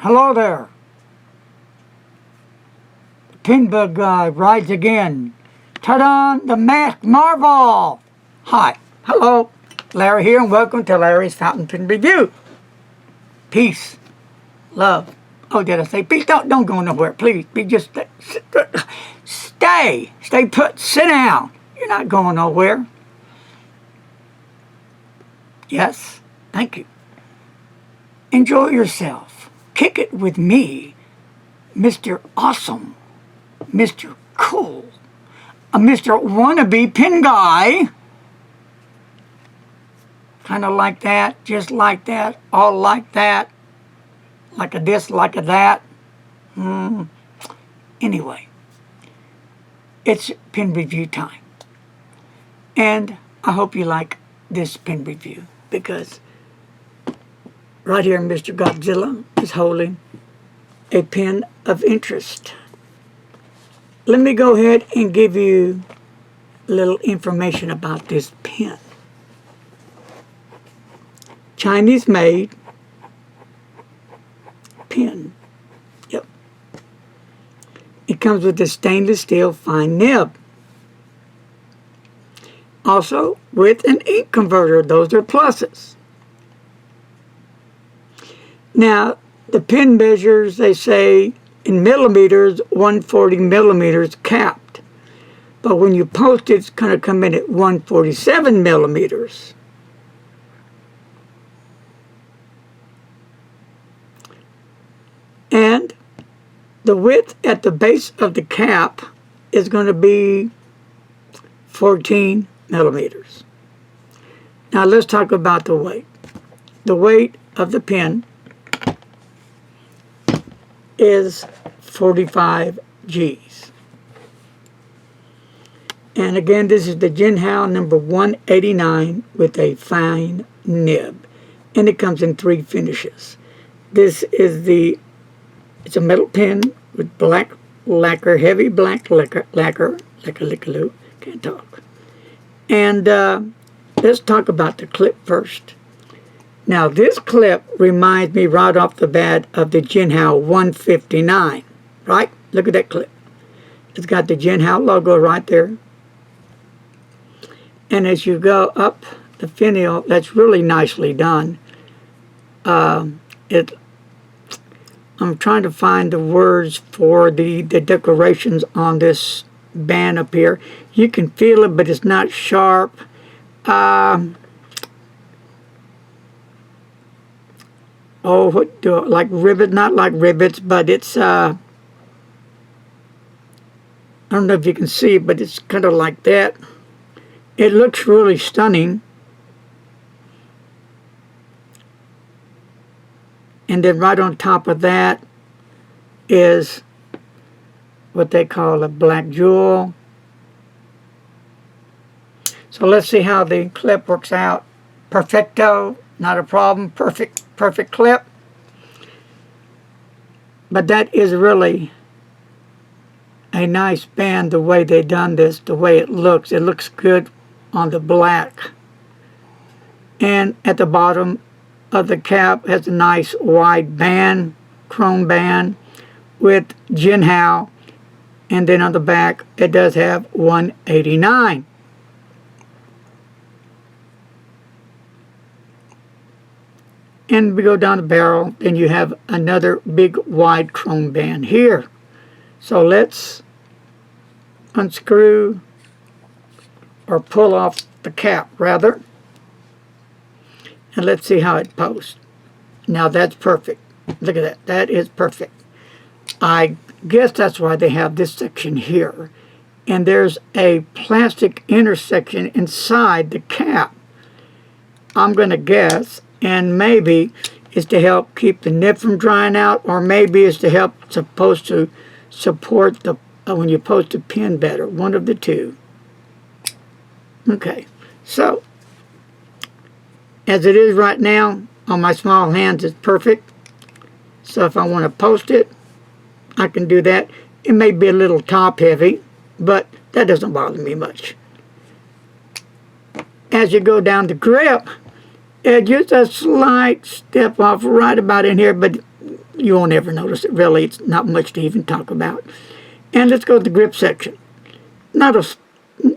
Hello there. Pen bug guy rides again. Ta-da! The masked marvel. Hi. Hello. Larry here, and welcome to Larry's Fountain Pen Review. Peace. Love. Oh, did I say peace? Don't go nowhere, please. Be just stay. Stay put. Sit down. You're not going nowhere. Yes. Thank you. Enjoy yourself. Kick it with me, Mr. Awesome, Mr. Cool, a Mr. Wannabe Pen Guy. Kind of like that, just like that, all like that, like a this, like a that. Anyway, it's pen review time. And I hope you like this pen review, because right here Mr. Godzilla is holding a pen of interest. Let me go ahead and give you a little information about this pen. Chinese made pen. Yep. It comes with a stainless steel fine nib. Also with an ink converter. Those are pluses. Now, the pen measures, they say, in millimeters, 140 millimeters capped. But when you post it, it's going to come in at 147 millimeters. And the width at the base of the cap is going to be 14 millimeters. Now let's talk about the weight. The weight of the pen is 45 G's. And again, this is the Jinhao number 189 with a fine nib. And it comes in 3 finishes. This is it's a metal pen with black lacquer, heavy black lacquer, can't talk. And let's talk about the clip first. Now, this clip reminds me right off the bat of the Jinhao 159, right? Look at that clip. It's got the Jinhao logo right there. And as you go up the finial, that's really nicely done. I'm trying to find the words for the decorations on this band up here. You can feel it, but it's not sharp. Like ribbons, not like rivets, but it's, I don't know if you can see it, but it's kind of like that. It looks really stunning. And then right on top of that is what they call a black jewel. So let's see how the clip works out. Perfecto, not a problem. Perfect clip. But that is really a nice band, the way they done this, the way it looks. It looks good on the black. And at the bottom of the cap has a nice wide band, chrome band with Jinhao. And then on the back it does have 189. And we go down the barrel, then you have another big wide chrome band here. So let's unscrew or pull off the cap rather. And let's see how it posts. Now that's perfect. Look at that. That is perfect. I guess that's why they have this section here. And there's a plastic inner section inside the cap. I'm going to guess, and maybe it's to help keep the nib from drying out, or maybe it's to help supposed to support the when you post the pen better. One of the two. Okay. So as it is right now, on my small hands, it's perfect. So if I want to post it, I can do that. It may be a little top heavy, but that doesn't bother me much. As you go down the grip, just a slight step off right about in here, but You won't ever notice it, really. It's not much to even talk about. And let's go to the grip section. Not a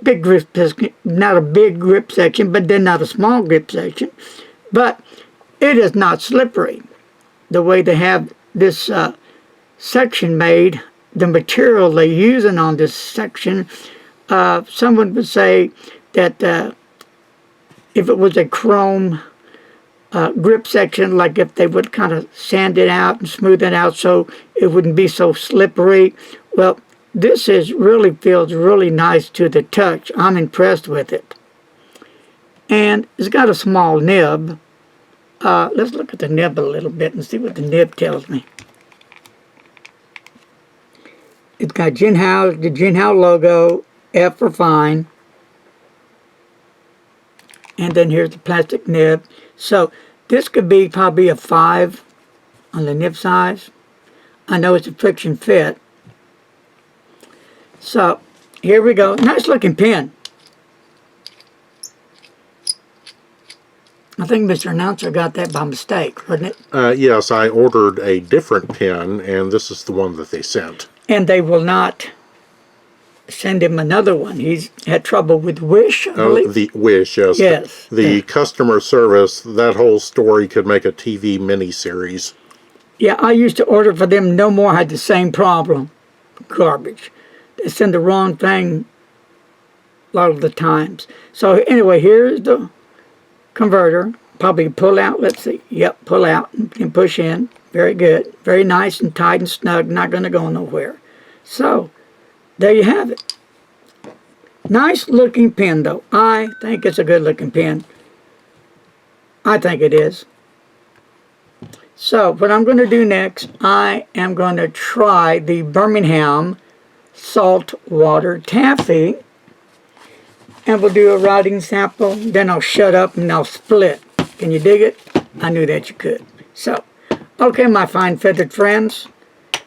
big grip section, not a big grip section, but then not a small grip section. But it is not slippery. The way they have this section made, the material they're using on this section, someone would say that if it was a chrome grip section, like if they would kind of sand it out and smooth it out so it wouldn't be so slippery. Well, this really feels really nice to the touch. I'm impressed with it. And it's got a small nib. Let's look at the nib a little bit and see what the nib tells me. It's got Jinhao, the Jinhao logo, F for fine. And then here's the plastic nib. So this could be probably a 5 on the nib size. I know it's a friction fit. So here we go. Nice looking pen. I think Mr. Announcer got that by mistake, wasn't it? Yes, I ordered a different pen, and this is the one that they sent. And they will not send him another one. He's had trouble with Wish, I believe. Oh, the Wish, yes. Yes. The customer service, that whole story could make a TV miniseries. Yeah, I used to order for them. No More had the same problem. Garbage. They send the wrong thing a lot of the times. So anyway, here's the converter. Probably pull out. Let's see. Yep, pull out and push in. Very good. Very nice and tight and snug. Not going to go nowhere. So there you have it. Nice looking pen, though. I think it's a good looking pen. I think it is. So what I'm going to do next, I am going to try the Birmingham saltwater taffy. And we'll do a writing sample. Then I'll shut up and I'll split. Can you dig it? I knew that you could. So, okay, my fine feathered friends.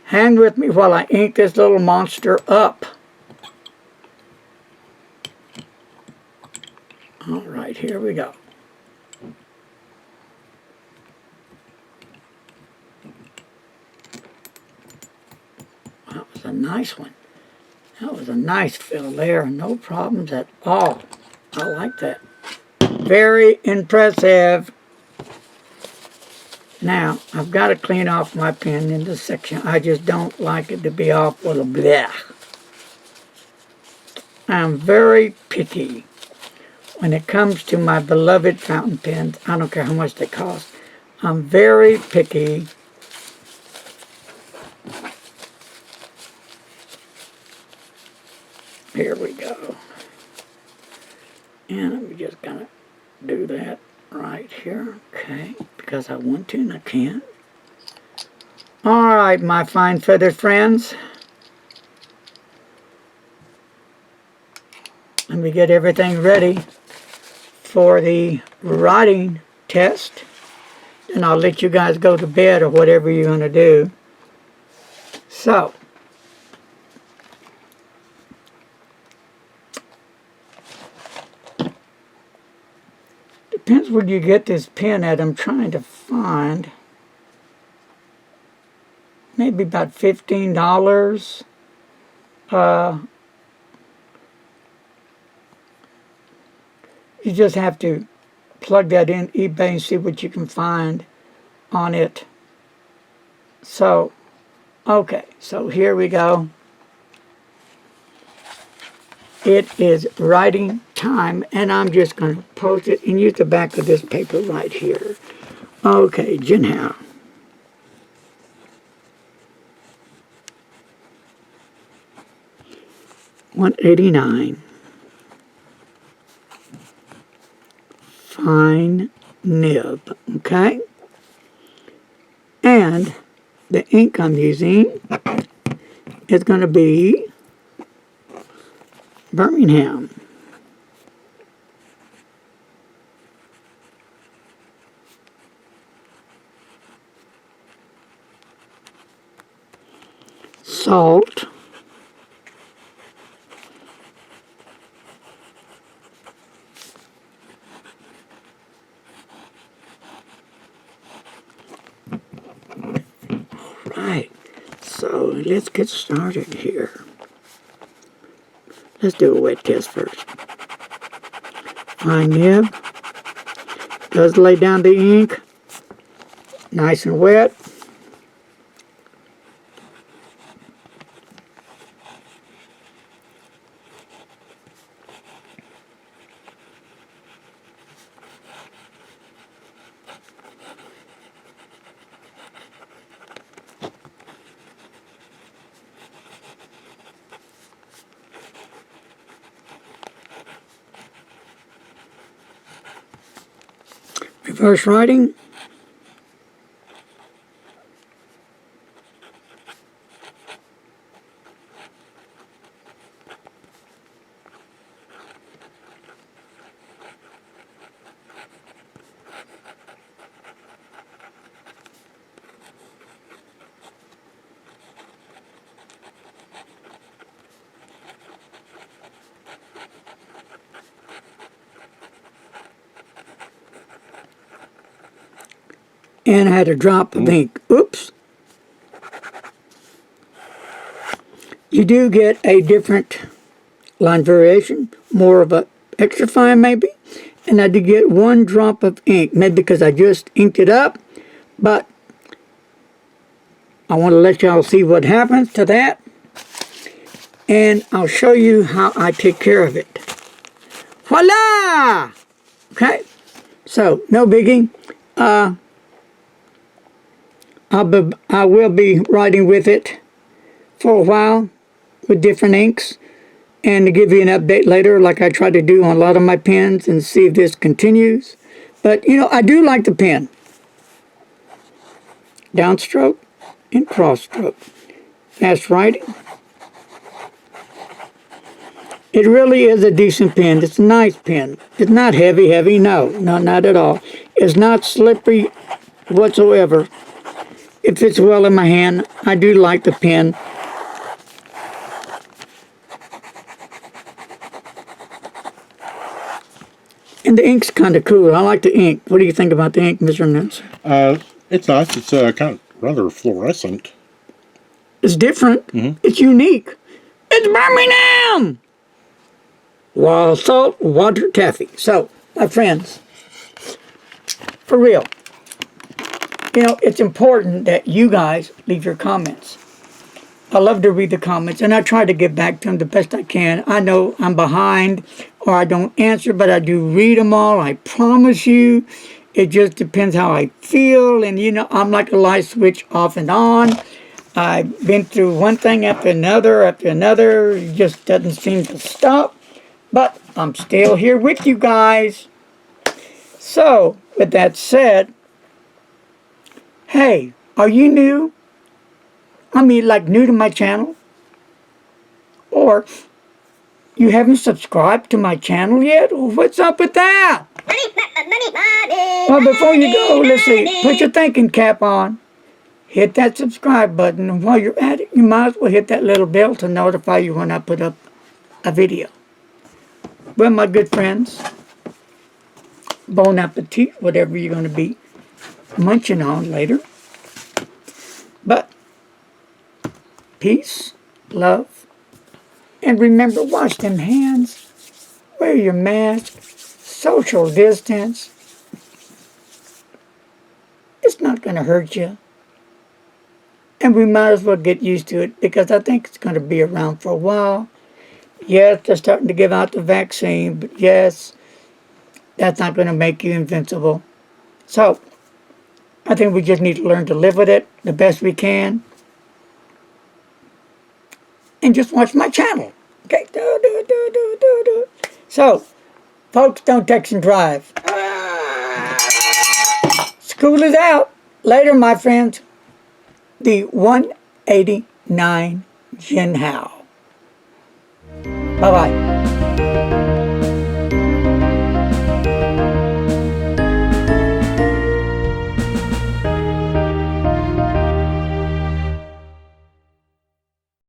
Hang with me while I ink this little monster up. All right, here we go. That was a nice one. That was a nice fill there. No problems at all. I like that. Very impressive. Now, I've got to clean off my pen in this section. I just don't like it to be all full of blech. I'm very picky when it comes to my beloved fountain pens. I don't care how much they cost. I'm very picky. Here we go. And I'm just going to do that right here. Okay. Because I want to and I can. Alright, my fine feathered friends. Let me get everything ready for the writing test. And I'll let you guys go to bed or whatever you're going to do. So, depends where you get this pen at. I'm trying to find maybe about $15. You just have to plug that in eBay and see what you can find on it. So, okay, so here we go. It is writing time, and I'm just going to post it and use the back of this paper right here. Okay, Jinhao. $189. Fine nib, okay? And the ink I'm using is going to be Birmingham. Salt. right. So let's get started here. Let's do a wet test first. Fine nib. Does lay down the ink. Nice and wet. Reverse writing. And I had a drop of ink. Oops. You do get a different line variation, more of a extra fine maybe. And I did get one drop of ink, maybe because I just inked it up. But I want to let y'all see what happens to that. And I'll show you how I take care of it. Voila! Okay, so no biggie. I will be writing with it for a while with different inks, and to give you an update later like I try to do on a lot of my pens and see if this continues. But you know, I do like the pen. Downstroke and cross-stroke. Fast writing. It really is a decent pen. It's a nice pen. It's not heavy, no, not at all. It's not slippery whatsoever. It fits well in my hand. I do like the pen. And the ink's kind of cool. I like the ink. What do you think about the ink, Mr. Announcer? It's nice. It's kind of rather fluorescent. It's different. It's unique. It's Birmingham! Wild salt, water taffy. So, my friends, for real, you know, it's important that you guys leave your comments. I love to read the comments, and I try to get back to them the best I can. I know I'm behind, or I don't answer, but I do read them all. I promise you. It just depends how I feel, and you know, I'm like a light switch off and on. I've been through one thing after another. It just doesn't seem to stop. But I'm still here with you guys. So, with that said, hey, are you new? I mean, like new to my channel? Or you haven't subscribed to my channel yet? What's up with that? Well, before you go, let's see. Put your thinking cap on. Hit that subscribe button. And while you're at it, you might as well hit that little bell to notify you when I put up a video. Well, my good friends, bon appetit, whatever you're going to be munching on later. But peace, love, and remember, wash them hands, wear your mask, social distance. It's not going to hurt you. And we might as well get used to it because I think it's going to be around for a while. Yes, they're starting to give out the vaccine, but yes, that's not going to make you invincible. So, I think we just need to learn to live with it the best we can. And just watch my channel. Okay? So, folks, don't text and drive. School is out. Later, my friends. The 189 Jinhao. Bye-bye.